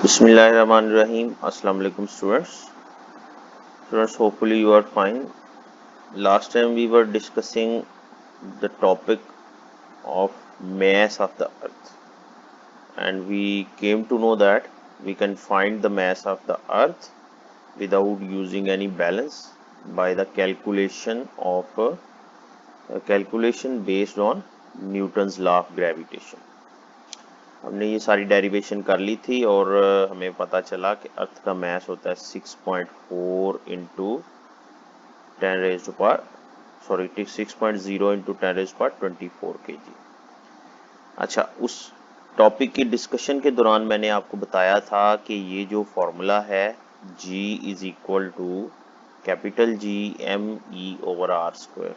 Bismillahirrahmanirrahim. Assalamu alaikum students. Students, hopefully you are fine. Last time we were discussing the topic of mass of the earth, and we came to know that we can find the mass of the earth without using any balance by the calculation of a calculation based on Newton's law of gravitation. हमने ये सारी derivation कर ली थी और हमें पता चला कि अर्थ का मास होता है 6.4 into 10 raise to power 6.0 into 10 raise to power 24 kg। अच्छा, उस टॉपिक की डिस्कशन के दौरान मैंने आपको बताया था कि ये जो फॉर्मूला है G is equal to capital G m/r²,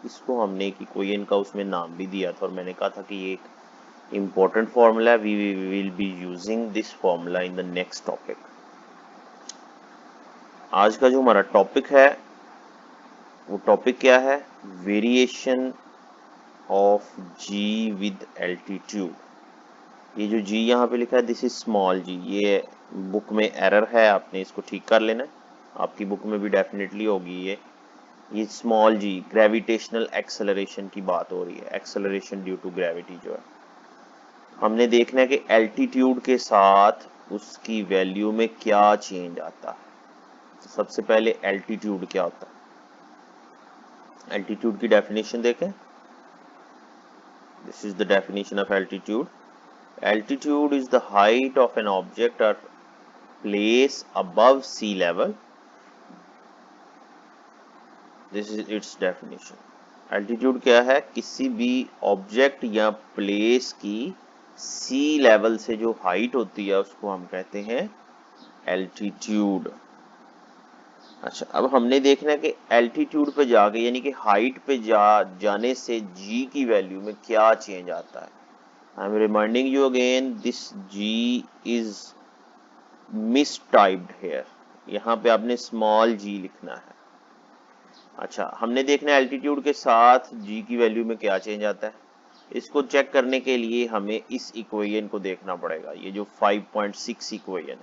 इसको हमने एक इक्वेशन का उसमें नाम भी दिया था और मैंने कहा था कि ये एक important formula. We will be using this formula in the next topic. आज का जो हमारा टॉपिक है वो टॉपिक क्या है? Variation of G with altitude. ये जो G यहाँ पे लिखा है दिस इज स्मॉल g, ये बुक में एरर है, आपने इसको ठीक कर लेना। आपकी बुक में भी डेफिनेटली होगी ये स्मॉल g ग्रेविटेशनल एक्सेलरेशन की बात हो रही है, एक्सेलरेशन ड्यू टू ग्रेविटी जो है। हमने देखना है कि एल्टीट्यूड के साथ उसकी वैल्यू में क्या चेंज आता है। तो सबसे पहले एल्टीट्यूड क्या होता है? एल्टीट्यूड की डेफिनेशन देखें। This is the definition of altitude. Altitude is the height of an object or place above sea level. This is its definition. Altitude क्या है? किसी भी ऑब्जेक्ट या प्लेस की सी लेवल से जो हाइट होती है उसको हम कहते हैं एल्टीट्यूड। अच्छा, अब हमने देखना है कि एल्टीट्यूड पे जाके यानी कि हाइट पे जाने से जी की वैल्यू में क्या चेंज आता है। I am reminding you again, this G is mistyped here. यहाँ पे आपने स्मॉल जी लिखना है। अच्छा, हमने देखना है एल्टीट्यूड के साथ जी की वैल्यू में क्या चेंज आता है। इसको चेक करने के लिए हमें इस इक्वेशन को देखना पड़ेगा। ये जो 5.6 इक्वेशन है,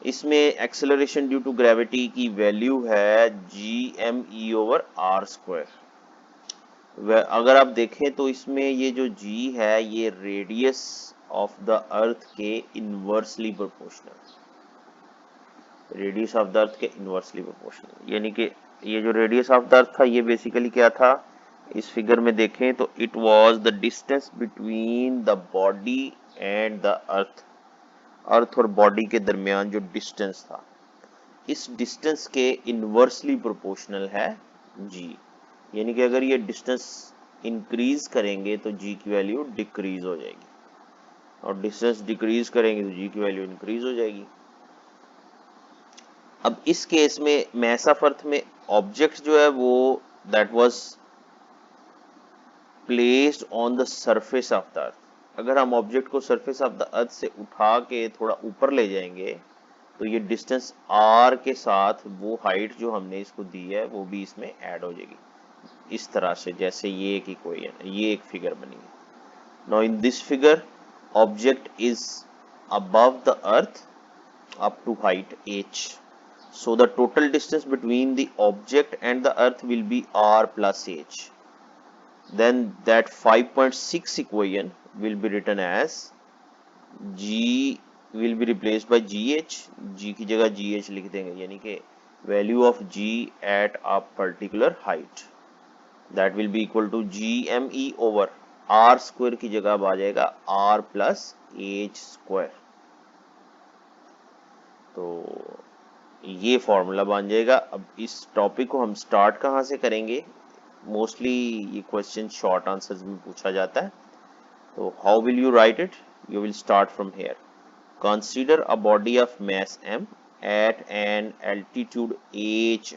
इसमें एक्सेलरेशन ड्यू टू ग्रेविटी की वैल्यू है g m/r²। अगर आप देखें तो इसमें ये जो g है ये रेडियस ऑफ द अर्थ के inversely proportional, radius of the अर्थ के इनवर्सली प्रोपोर्शनल। यानी कि ये जो रेडियस ऑफ द अर्थ था ये बेसिकली क्या था, इस फिगर में देखें तो it was the distance between the body and the earth. Earth और बॉडी के दरमियान जो डिस्टेंस था, इस डिस्टेंस के इनवर्सली प्रोपोर्शनल है g। यानी कि अगर ये डिस्टेंस इंक्रीज करेंगे तो g की वैल्यू डिक्रीज हो जाएगी और डिस्टेंस डिक्रीज करेंगे तो g की वैल्यू इंक्रीज हो जाएगी। अब इस केस में मास ऑफ अर्थ में ऑब्जेक्ट जो है वो that was placed on the surface of the अर्थ। अगर हम ऑब्जेक्ट को सरफेस ऑफ द अर्थ से उठा के थोड़ा ऊपर ले जाएंगे तो ये डिस्टेंस r के साथ वो हाइट जो हमने इसको दी है वो भी इसमें ऐड हो जाएगी, इस तरह से जैसे ये एक इक्वेशन, ये एक फिगर बनी है। Now in this figure object is above the earth up to height h, so the total distance between the object and the earth will be r plus h. Then that 5.6 equation will be written as g will be replaced by gh, g की जगह gh लिख देंगे, यानी कि value of g at a particular height that will be equal to gme over r square की जगह अब आ जाएगा r plus h square। तो ये फॉर्मूला बन जाएगा। अब इस टॉपिक को हम स्टार्ट कहाँ से करेंगे? मोस्टली ये क्वेश्चन शॉर्ट आंसर्स में पूछा जाता है। तो how will you write it? You will start from here. Consider a body of mass m at an altitude h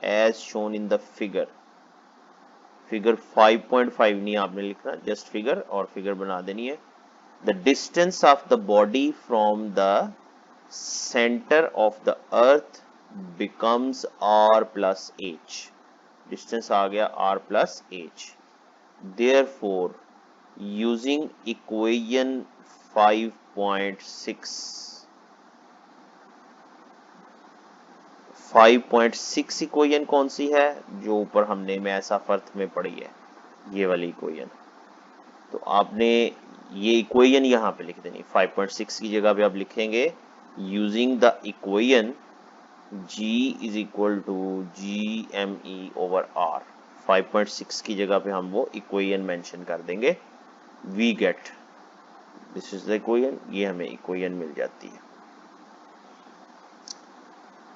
as shown in the figure. Figure 5.5 नहीं आपने लिखना, जस्ट फिगर और figure बना देनी है। The distance of the body from the center of the earth becomes r plus h। Distance आ गया r plus h। Therefore using equation 5 5.6 equation कौन सी है जो ऊपर हमने मैथ्स ऑफ अर्थ में पढ़ी है, ये वाली इक्वेशन। तो आपने ये इक्वेशन यहाँ पे लिख देनी, 5.6 की जगह पे आप लिखेंगे using the equation G is equal to GME/R। 5.6 की जगह पे हम वो इक्वेशन मेंशन कर देंगे। We get this is the equation, ये हमें इक्वेशन मिल जाती है।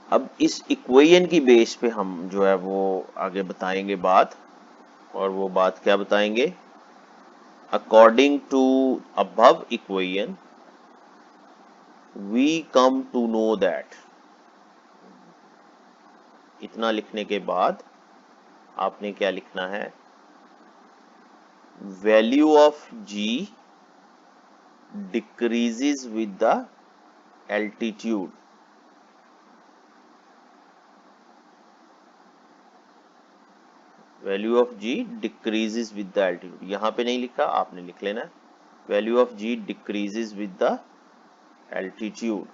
अब इस इक्वेशन की बेस पे हम जो है वो आगे बताएंगे बात, और वो बात क्या बताएंगे, according to above equation we come to know that. इतना लिखने के बाद आपने क्या लिखना है, value of G decreases with the altitude. Value of G decreases with the altitude, यहां पे नहीं लिखा, आपने लिख लेना है value of G decreases with the altitude.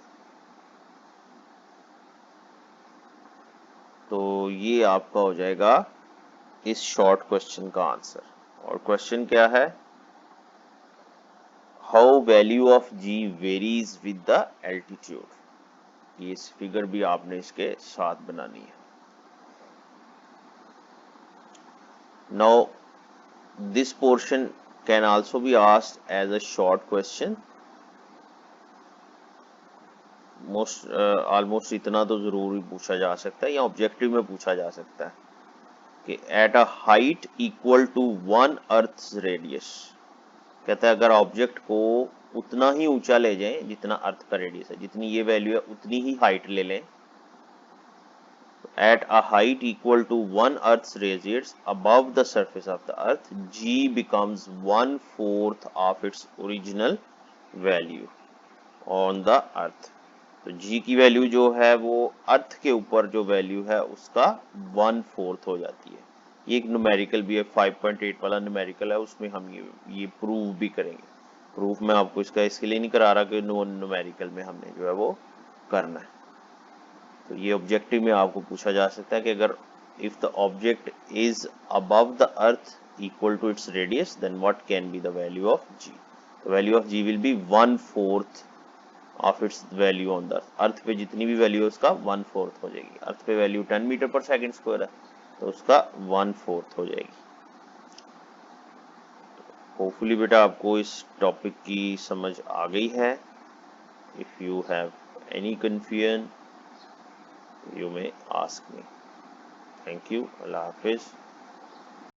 तो ये आपका हो जाएगा इस शॉर्ट क्वेश्चन का आंसर। और क्वेश्चन क्या है, how value of G varies with the altitude. ये फिगर भी आपने इसके साथ बनानी है। Now this portion can also be asked as a short question. Almost इतना तो जरूर ही पूछा जा सकता है, या ऑब्जेक्टिव में पूछा जा सकता है कि at a height equal to 1 earth's radius. कहता है अगर ऑब्जेक्ट को उतना ही ऊंचा ले जाएं जितना अर्थ का रेडियस है, जितनी ये वैल्यू है उतनी ही हाइट ले लें, at a height equal to 1 earth's radius above the surface of the earth G becomes 1/4 of its original value on the earth. तो G की वैल्यू जो है वो अर्थ के ऊपर जो वैल्यू है उसका 1/4 हो जाती है। ये एक न्यूमेरिकल भी है, 5.8 वाला न्यूमेरिकल है, उसमें हम ये प्रूव भी करेंगे। प्रूफ मैं आपको इसका इसके लिए नहीं करा रहा कि न्यूमेरिकल में हमने जो है वो करना है। तो ये ऑब्जेक्टिव में आपको पूछा जा सकता है कि अगर if the object is above the earth equal to its radius then what can be the value of G। तो value of G will be 1/4 of its value on the earth. Earth पे जितनी भी value है उसका 1/4 हो जाएगी। अर्थ पे value 10 metre पर सेकंड स्क्वायर है तो उसका 1/4 हो जाएगी। होपफुली बेटा आपको इस टॉपिक की समझ आ गई है। If you have any confusion you may ask me. Thank you. Allah Hafiz.